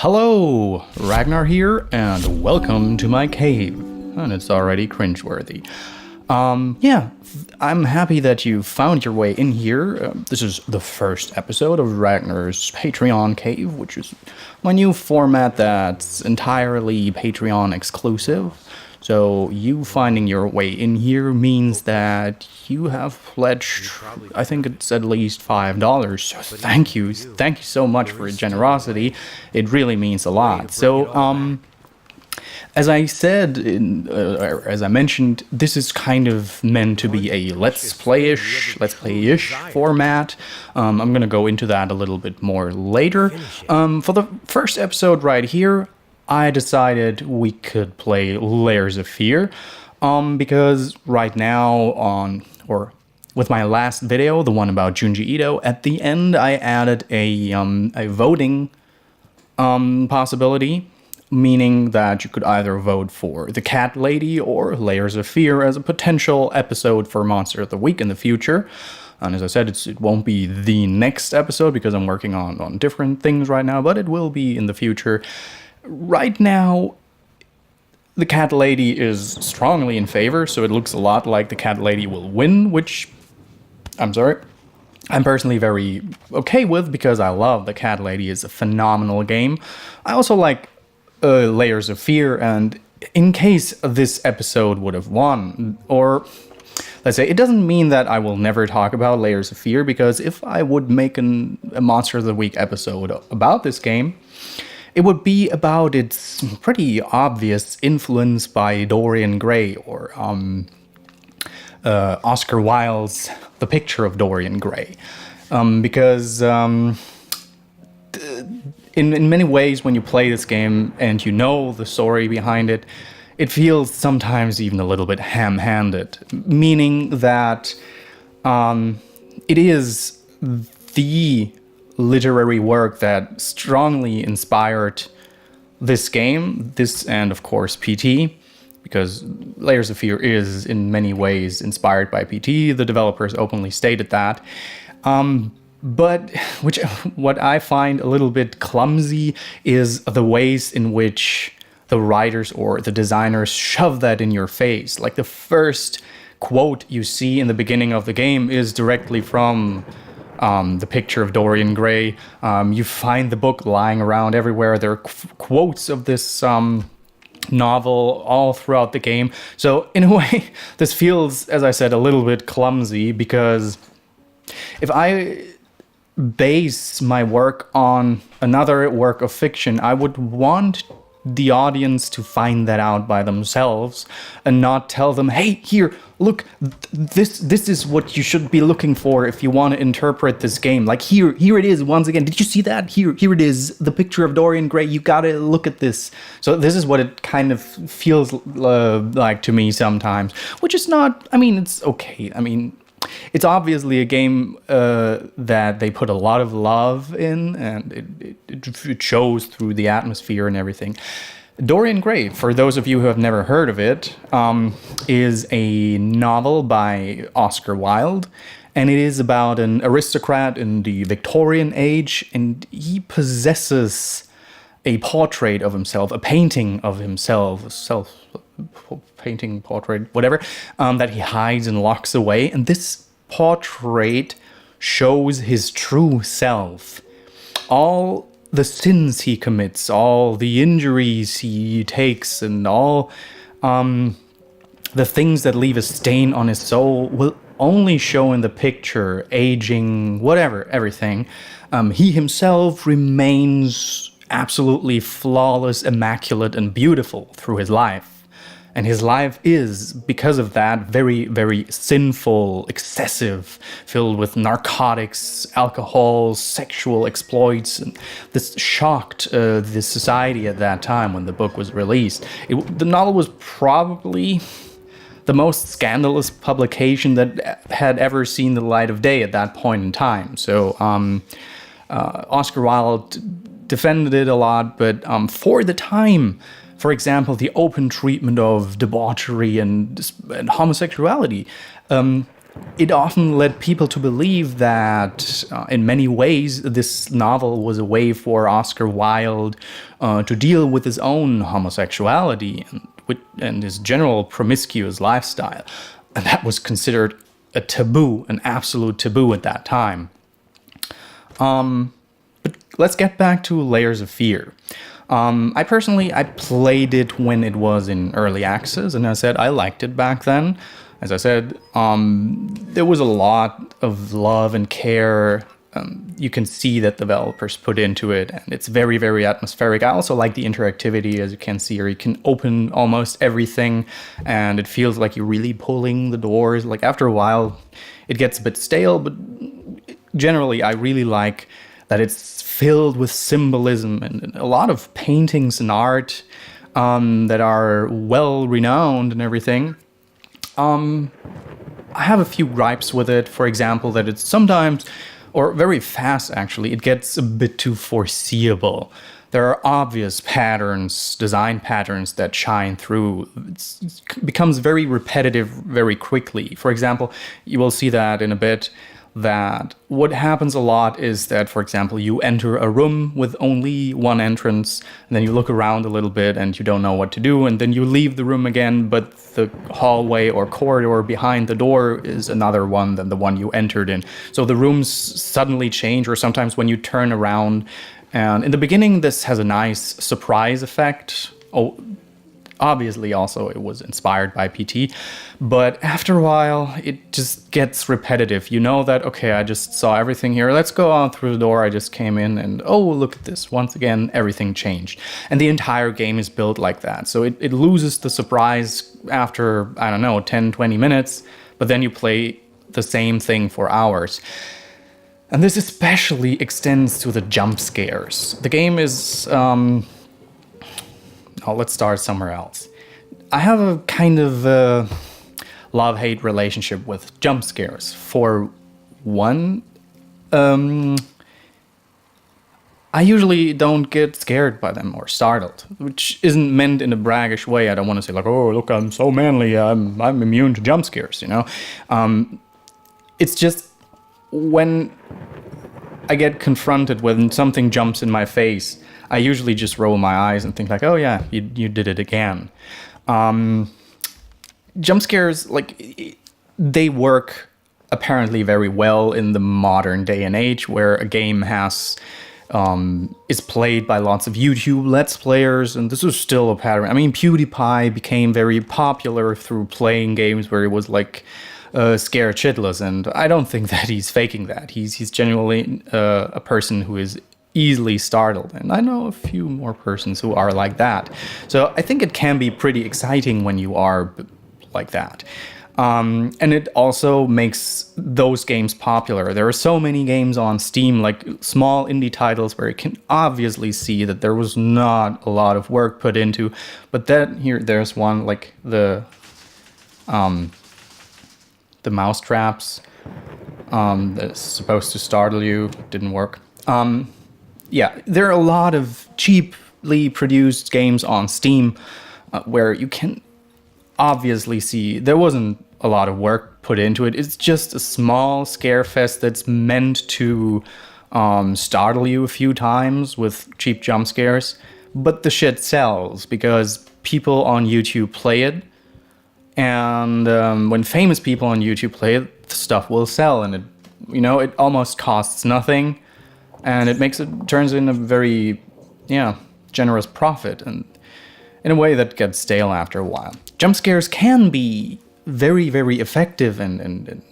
Hello, Ragnar here, and welcome to my cave. And it's already cringeworthy. Yeah, I'm happy that you found your way in here. This is the first episode of Ragnar's Patreon cave, which is my new format that's entirely Patreon exclusive. So you finding your way in here means that you have pledged, I think it's at least $5. So thank you so much for your generosity. It really means a lot. So, as I said, as I mentioned, this is kind of meant to be a let's play-ish format. I'm gonna go into that a little bit more later. For the first episode right here, I decided we could play Layers of Fear, because right now with my last video, the one about Junji Ito, at the end I added a voting possibility, meaning that you could either vote for The Cat Lady or Layers of Fear as a potential episode for Monster of the Week in the future. And as I said, it won't be the next episode because I'm working on different things right now, but it will be in the future. Right now, the Cat Lady is strongly in favor, so it looks a lot like the Cat Lady will win, which, I'm personally very okay with because I love the Cat Lady. It's a phenomenal game. I also like Layers of Fear, and in case this episode would have won, or let's say, it doesn't mean that I will never talk about Layers of Fear, because if I would make a Monster of the Week episode about this game, it would be about its pretty obvious influence by Dorian Gray, or Oscar Wilde's The Picture of Dorian Gray. Because in many ways, when you play this game and you know the story behind it, it feels sometimes even a little bit ham-handed, meaning that it is the literary work that strongly inspired this game, and of course PT, because Layers of Fear is in many ways inspired by PT. The developers openly stated that. But what I find a little bit clumsy is the ways in which the writers or the designers shove that in your face. Like, the first quote you see in the beginning of the game is directly from The Picture of Dorian Gray. You find the book lying around everywhere. There are quotes of this novel all throughout the game. So in a way, this feels, as I said, a little bit clumsy, because if I base my work on another work of fiction, I would want the audience to find that out by themselves and not tell them, hey, here, look, this is what you should be looking for if you want to interpret this game. Like, here it is once again. Did you see that? Here it is, The Picture of Dorian Gray. You gotta look at this. So this is what it kind of feels like to me sometimes, which is not, I mean, it's okay. I mean, it's obviously a game that they put a lot of love in, and it shows through the atmosphere and everything. Dorian Gray, for those of you who have never heard of it, is a novel by Oscar Wilde, and it is about an aristocrat in the Victorian age, and he possesses a portrait of himself, a painting of himself, painting, portrait, whatever, that he hides and locks away. And this portrait shows his true self. All the sins he commits, all the injuries he takes, and all the things that leave a stain on his soul will only show in the picture, aging, whatever, everything. He himself remains absolutely flawless, immaculate, and beautiful through his life. And his life is, because of that, very, very sinful, excessive, filled with narcotics, alcohol, sexual exploits. And this shocked the society at that time when the book was released. The novel was probably the most scandalous publication that had ever seen the light of day at that point in time. So Oscar Wilde defended it a lot, but for the time, for example, the open treatment of debauchery and homosexuality, it often led people to believe that, in many ways, this novel was a way for Oscar Wilde to deal with his own homosexuality and his general promiscuous lifestyle. And that was considered a taboo, an absolute taboo at that time. But let's get back to Layers of Fear. I played it when it was in early access, and I said I liked it back then. As I said, there was a lot of love and care. You can see that developers put into it, and it's very, very atmospheric. I also like the interactivity, as you can see here. You can open almost everything, and it feels like you're really pulling the doors. Like, after a while, it gets a bit stale, but generally, I really like that it's filled with symbolism and a lot of paintings and art that are well renowned and everything. I have a few gripes with it. For example, that it's sometimes, or very fast actually, it gets a bit too foreseeable. There are obvious patterns, design patterns that shine through. It becomes very repetitive very quickly. For example, you will see that in a bit, that what happens a lot is that, for example, you enter a room with only one entrance, and then you look around a little bit and you don't know what to do, and then you leave the room again, but the hallway or corridor behind the door is another one than the one you entered in. So the rooms suddenly change, or sometimes when you turn around. And in the beginning, this has a nice surprise effect. Obviously, also, it was inspired by PT, but after a while, it just gets repetitive. You know that, okay, I just saw everything here. Let's go out through the door I just came in, and oh, look at this. Once again, everything changed. And the entire game is built like that. So it loses the surprise after, I don't know, 10, 20 minutes, but then you play the same thing for hours. And this especially extends to the jump scares. The game is... let's start somewhere else. I have a kind of love-hate relationship with jump scares. For one, I usually don't get scared by them or startled, which isn't meant in a braggish way. I don't want to say like, oh, look, I'm so manly, I'm immune to jump scares, you know? It's just when I get confronted when something jumps in my face, I usually just roll my eyes and think like, oh yeah, you did it again. Jump scares, like, they work apparently very well in the modern day and age, where a game is played by lots of YouTube Let's Players, and this is still a pattern. I mean, PewDiePie became very popular through playing games where he was like scared shitless, and I don't think that he's faking that. He's genuinely a person who is easily startled, and I know a few more persons who are like that. So I think it can be pretty exciting when you are like that. And it also makes those games popular. There are so many games on Steam, like small indie titles, where you can obviously see that there was not a lot of work put into, but then there's one like the mouse traps that's supposed to startle you, didn't work. Yeah, there are a lot of cheaply produced games on Steam where you can obviously see there wasn't a lot of work put into it. It's just a small scare fest that's meant to startle you a few times with cheap jump scares. But the shit sells because people on YouTube play it. And when famous people on YouTube play it, the stuff will sell. And it almost costs nothing. And it turns in a very, generous profit, and in a way that gets stale after a while. Jump scares can be very, very effective, and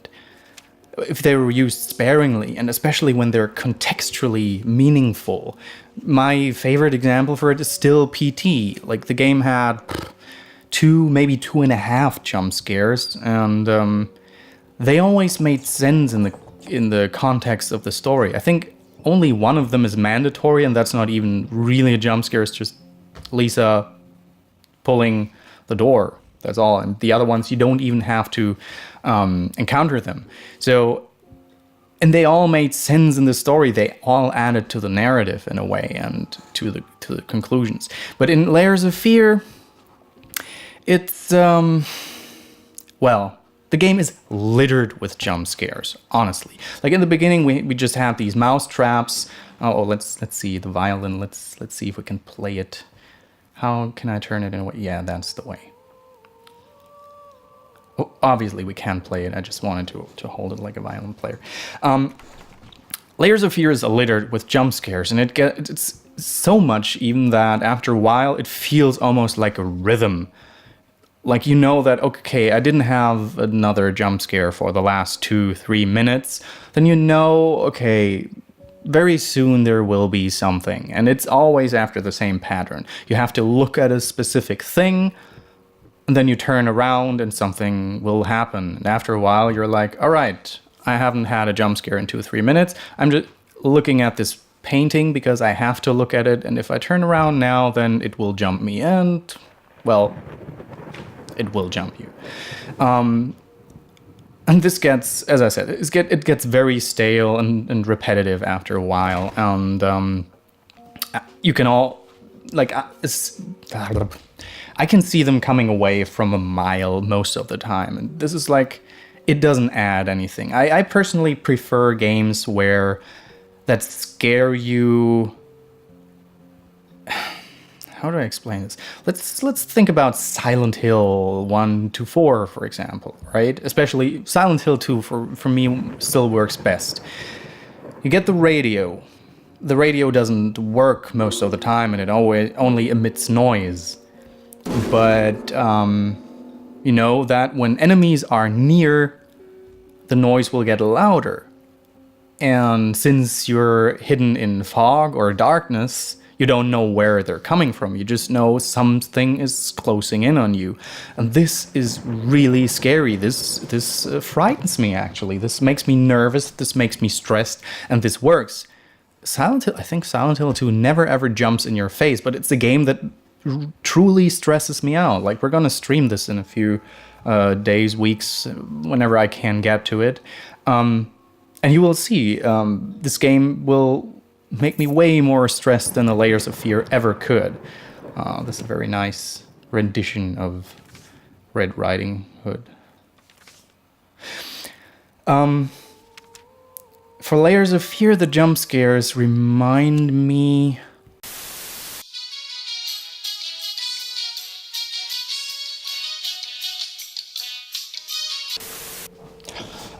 if they were used sparingly, and especially when they're contextually meaningful. My favorite example for it is still PT. Like, the game had 2, maybe 2.5 jump scares, and they always made sense in the context of the story. I think only one of them is mandatory, and that's not even really a jump scare. It's just Lisa pulling the door. That's all. And the other ones, you don't even have to encounter them. So, and they all made sense in the story. They all added to the narrative in a way, and to the conclusions. But in Layers of Fear, it's The game is littered with jump scares, honestly. Like in the beginning, we just had these mouse traps. Oh, let's see the violin. Let's see if we can play it. How can I turn it in a way? Yeah, that's the way. Oh, obviously, we can play it. I just wanted to hold it like a violin player. Layers of Fear is littered with jump scares, and it's so much even that after a while it feels almost like a rhythm. Like you know that, okay, I didn't have another jump scare for the last 2-3 minutes, then you know, okay, very soon there will be something. And it's always after the same pattern. You have to look at a specific thing, and then you turn around and something will happen. And after a while you're like, all right, I haven't had a jump scare in 2-3 minutes. I'm just looking at this painting because I have to look at it, and if I turn around now, then it will jump me, and, well, it will jump you. And this gets, as I said, it gets very stale and repetitive after a while, and you can all, like, I can see them coming away from a mile most of the time, and this is like, it doesn't add anything. I personally prefer games that scare you. How do I explain this? Let's think about Silent Hill 1 to 4, for example, right? Especially Silent Hill 2 for me still works best. You get the radio. The radio doesn't work most of the time, and it only emits noise. But you know that when enemies are near, the noise will get louder. And since you're hidden in fog or darkness, you don't know where they're coming from. You just know something is closing in on you. And this is really scary. This frightens me, actually. This makes me nervous. This makes me stressed. And this works. I think Silent Hill 2 never ever jumps in your face, but it's a game that truly stresses me out. Like, we're going to stream this in a few days, weeks, whenever I can get to it. And you will see, this game will make me way more stressed than the Layers of Fear ever could. This is a very nice rendition of Red Riding Hood. For Layers of Fear, the jump scares remind me...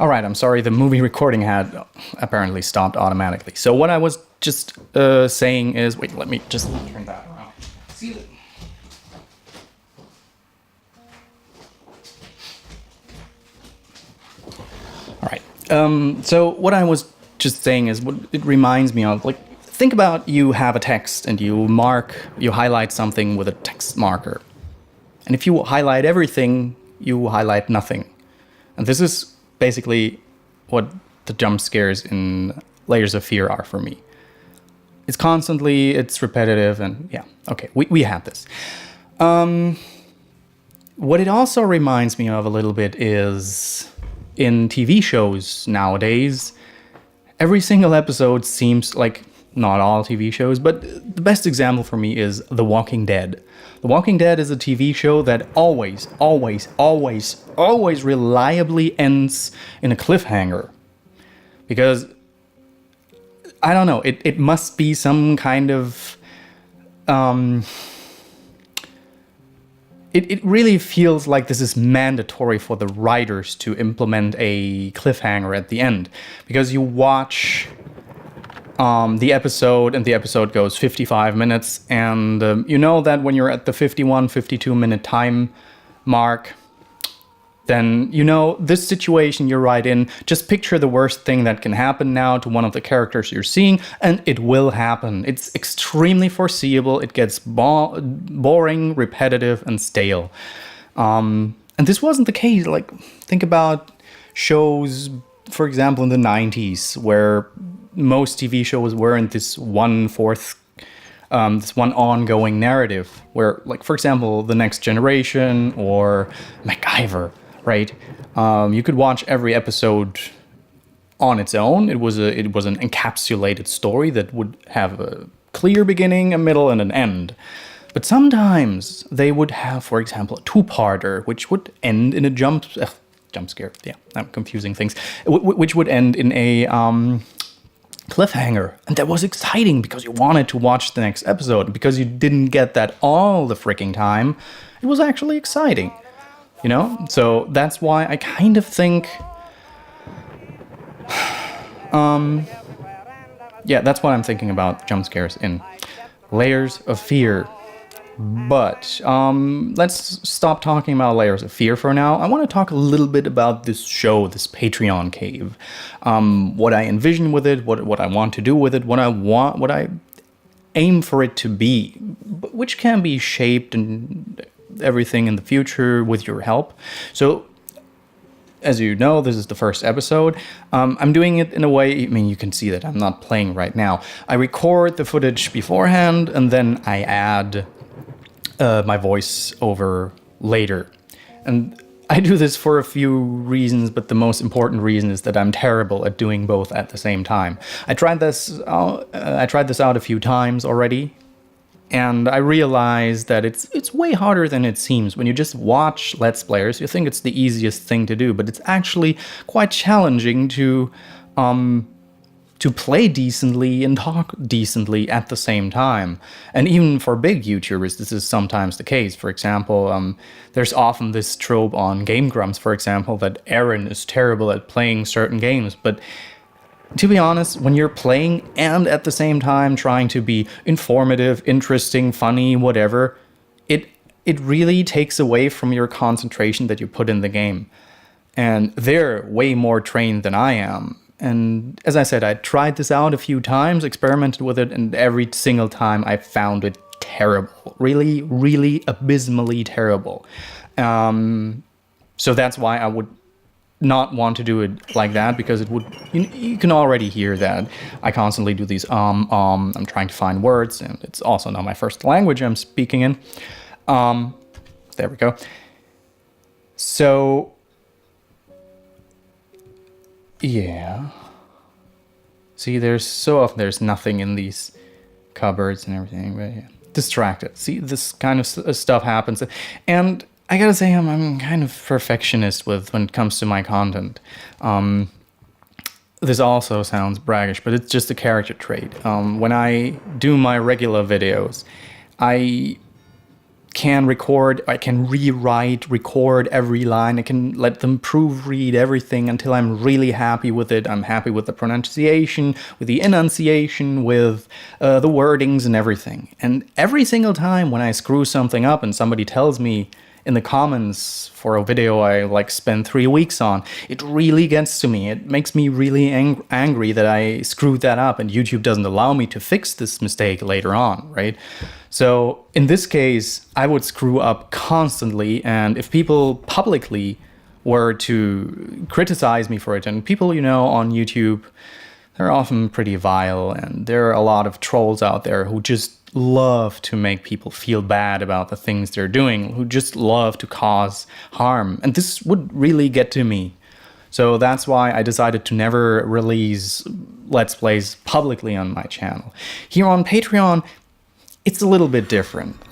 All right, I'm sorry, the movie recording had apparently stopped automatically. So what I was just saying is... Wait, let me just turn that around. See the... All right, so what I was just saying is what it reminds me of, like, think about you have a text and you highlight something with a text marker. And if you highlight everything, you highlight nothing. And this is basically what the jump scares in Layers of Fear are for me. It's repetitive, and yeah, okay, we have this. What it also reminds me of a little bit is in TV shows nowadays, every single episode seems like, not all TV shows, but the best example for me is The Walking Dead. The Walking Dead is a TV show that always reliably ends in a cliffhanger. Because, I don't know, it must be some kind of... It really feels like this is mandatory for the writers to implement a cliffhanger at the end. Because you watch... the episode, and the episode goes 55 minutes, and you know that when you're at the 52 minute time mark, then you know this situation you're right in. Just picture the worst thing that can happen now to one of the characters you're seeing, and it will happen. It's extremely foreseeable. It gets boring, repetitive, and stale. And this wasn't the case. Like, think about shows, for example, in the 90s, where most TV shows weren't this one ongoing narrative, where, like, for example, The Next Generation or MacGyver, right? You could watch every episode on its own. It was an encapsulated story that would have a clear beginning, a middle, and an end. But sometimes they would have, for example, a two-parter, which would end in a jump scare. Yeah, I'm confusing things. Which would end in a cliffhanger, and that was exciting because you wanted to watch the next episode. Because you didn't get that all the freaking time, it was actually exciting, you know. So that's why I kind of think, yeah, that's what I'm thinking about jump scares in Layers of Fear. But let's stop talking about Layers of Fear for now. I want to talk a little bit about this show, this Patreon cave. What I envision with it, what I want to do with it, what I aim for it to be, which can be shaped and everything in the future with your help. So, as you know, this is the first episode. I'm doing it in a way, I mean, you can see that I'm not playing right now. I record the footage beforehand, and then I add my voice over later. And I do this for a few reasons, but the most important reason is that I'm terrible at doing both at the same time. I tried this out a few times already, and I realized that it's way harder than it seems. When you just watch Let's Players, you think it's the easiest thing to do, but it's actually quite challenging to play decently and talk decently at the same time. And even for big YouTubers, this is sometimes the case. For example, there's often this trope on Game Grumps, for example, that Aaron is terrible at playing certain games. But to be honest, when you're playing and at the same time trying to be informative, interesting, funny, whatever, it really takes away from your concentration that you put in the game. And they're way more trained than I am. And as I said, I tried this out a few times, experimented with it, and every single time I found it terrible. Really, really abysmally terrible. So that's why I would not want to do it like that, because it would, you can already hear that I constantly do these I'm trying to find words, and it's also not my first language I'm speaking in. There we go. So yeah. See, there's nothing in these cupboards and everything, but yeah. Distracted. See, this kind of stuff happens. And I gotta say, I'm kind of perfectionist when it comes to my content. This also sounds braggish, but it's just a character trait. When I do my regular videos, I can record every line. I can let them proofread everything until I'm really happy with it. I'm happy with the pronunciation, with the enunciation, with the wordings and everything. And every single time when I screw something up and somebody tells me in the comments for a video I spend 3 weeks on, it really gets to me. It makes me really angry that I screwed that up, and YouTube doesn't allow me to fix this mistake later on, right? So in this case, I would screw up constantly, and if people publicly were to criticize me for it, and people, on YouTube, they're often pretty vile, and there are a lot of trolls out there who just love to make people feel bad about the things they're doing, who just love to cause harm. And this would really get to me. So that's why I decided to never release Let's Plays publicly on my channel. Here on Patreon, it's a little bit different.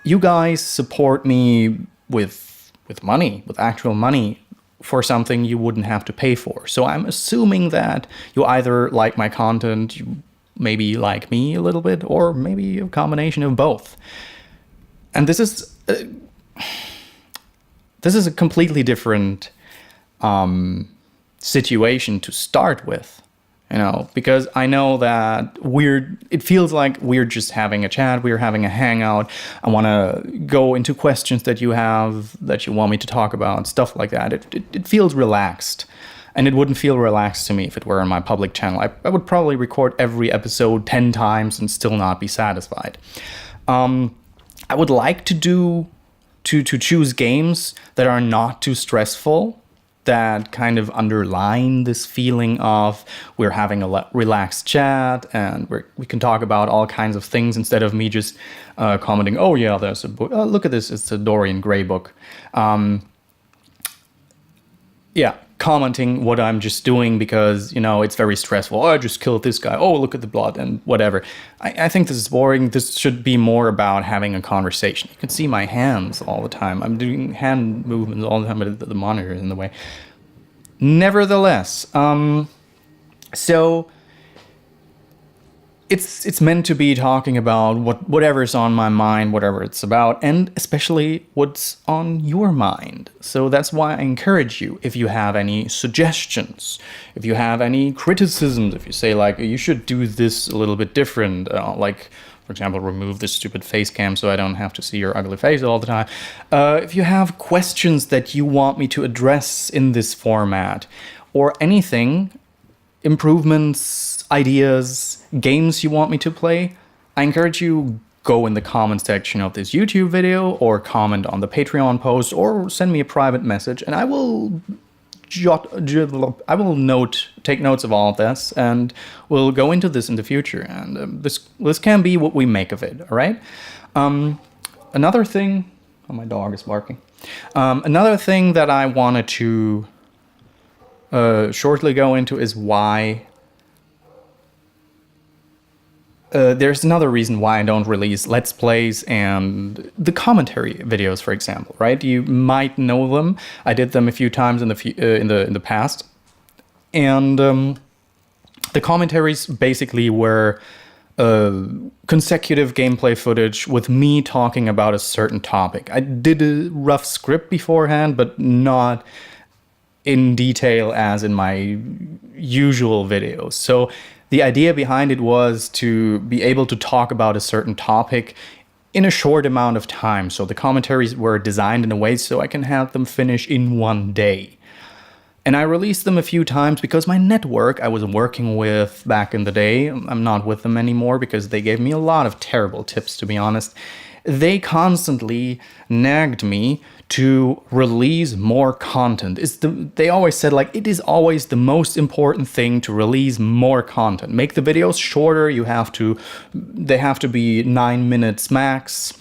You guys support me with money, with actual money, for something you wouldn't have to pay for. So I'm assuming that you either like my content, you maybe like me a little bit, or maybe a combination of both. And this is a completely different situation to start with, because I know that it feels like we're just having a chat, we're having a hangout. I want to go into questions that you have, that you want me to talk about, stuff like that. It feels relaxed. And it wouldn't feel relaxed to me if it were on my public channel. I would probably record every episode 10 times and still not be satisfied. I would like to choose games that are not too stressful, that kind of underline this feeling of we're having a relaxed chat and we can talk about all kinds of things instead of me just commenting, oh yeah, there's a book, look at this, it's a Dorian Gray book. Commenting what I'm just doing because, it's very stressful. Oh, I just killed this guy. Oh, look at the blood and whatever. I think this is boring. This should be more about having a conversation. You can see my hands all the time. I'm doing hand movements all the time, but the monitor is in the way. Nevertheless, so it's meant to be talking about whatever's on my mind, whatever it's about, and especially what's on your mind. So that's why I encourage you, if you have any suggestions, if you have any criticisms, if you say like you should do this a little bit different, like for example, remove this stupid face cam so I don't have to see your ugly face all the time. If you have questions that you want me to address in this format, or anything, improvements, ideas, games you want me to play, I encourage you go in the comment section of this YouTube video or comment on the Patreon post or send me a private message and I will take notes of all of this and we'll go into this in the future, and this can be what we make of it, all right? Another thing, oh, my dog is barking. Another thing that I wanted to shortly go into is why there's another reason why I don't release Let's Plays and the commentary videos, for example, right? You might know them. I did them a few times in the past, and the commentaries basically were consecutive gameplay footage with me talking about a certain topic. I did a rough script beforehand, but not in detail as in my usual videos. So the idea behind it was to be able to talk about a certain topic in a short amount of time. So the commentaries were designed in a way so I can have them finish in one day. And I released them a few times because my network I was working with back in the day, I'm not with them anymore because they gave me a lot of terrible tips, to be honest. They constantly nagged me to release more content. They always said, like, it is always the most important thing to release more content. Make the videos shorter. They have to be 9 minutes max.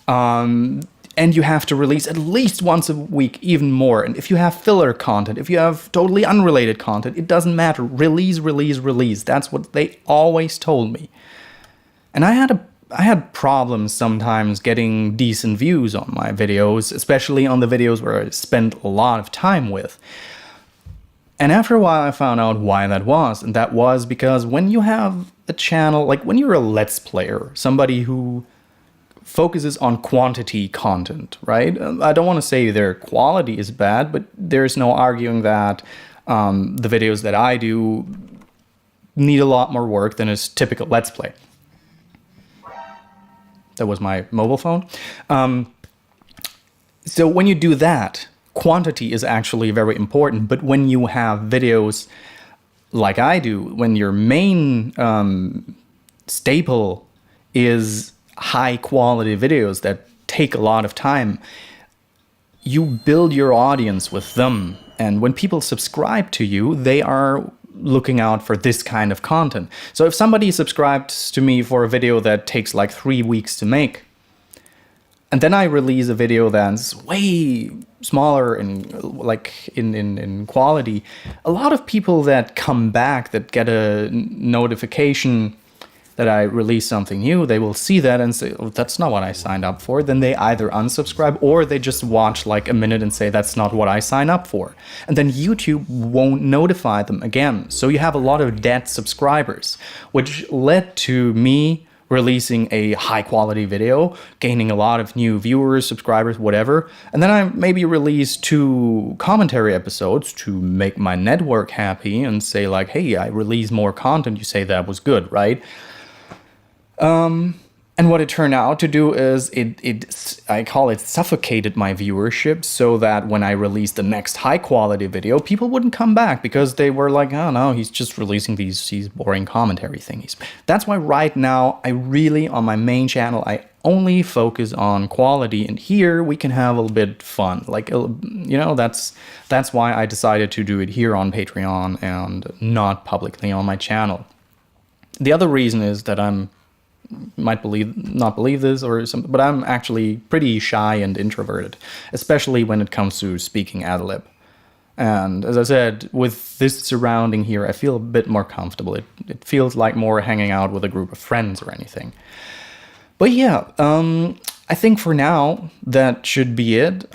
And you have to release at least once a week, even more. And if you have filler content, if you have totally unrelated content, it doesn't matter. Release, release, release. That's what they always told me. And I had problems sometimes getting decent views on my videos, especially on the videos where I spent a lot of time with. And after a while I found out why that was, and that was because when you have a channel, like when you're a Let's Player, somebody who focuses on quantity content, right? I don't want to say their quality is bad, but there's no arguing that the videos that I do need a lot more work than a typical Let's Play. That was my mobile phone. So when you do that, quantity is actually very important. But when you have videos like I do, when your main staple is high quality videos that take a lot of time, you build your audience with them. And when people subscribe to you, they are looking out for this kind of content. So if somebody subscribes to me for a video that takes like 3 weeks to make, and then I release a video that's way smaller and like in quality, a lot of people that come back, that get a notification that I release something new, they will see that and say, oh, that's not what I signed up for. Then they either unsubscribe or they just watch like a minute and say, that's not what I signed up for. And then YouTube won't notify them again. So you have a lot of dead subscribers, which led to me releasing a high quality video, gaining a lot of new viewers, subscribers, whatever. And then I maybe release 2 commentary episodes to make my network happy and say like, hey, I release more content. You say that was good, right? And what it turned out to do is I call it suffocated my viewership, so that when I released the next high quality video, people wouldn't come back because they were like, oh no, he's just releasing these boring commentary thingies. That's why right now on my main channel, I only focus on quality, and here we can have a little bit fun. Like, you know, that's why I decided to do it here on Patreon and not publicly on my channel. The other reason is that not believe this or something, but I'm actually pretty shy and introverted, especially when it comes to speaking ad lib. And as I said, with this surrounding here, I feel a bit more comfortable. It feels like more hanging out with a group of friends or anything. But yeah, I think for now, that should be it.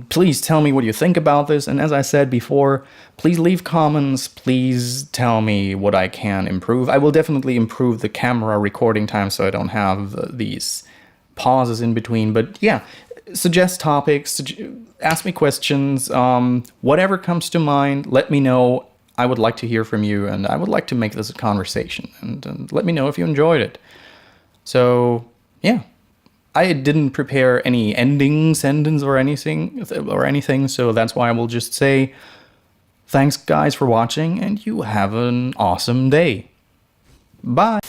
Please tell me what you think about this. And as I said before, please leave comments. Please tell me what I can improve. I will definitely improve the camera recording time so I don't have these pauses in between. But yeah, suggest topics, ask me questions. Whatever comes to mind, let me know. I would like to hear from you, and I would like to make this a conversation. And let me know if you enjoyed it. So, yeah. I didn't prepare any ending sentence or anything, so that's why I will just say thanks guys for watching, and you have an awesome day. Bye!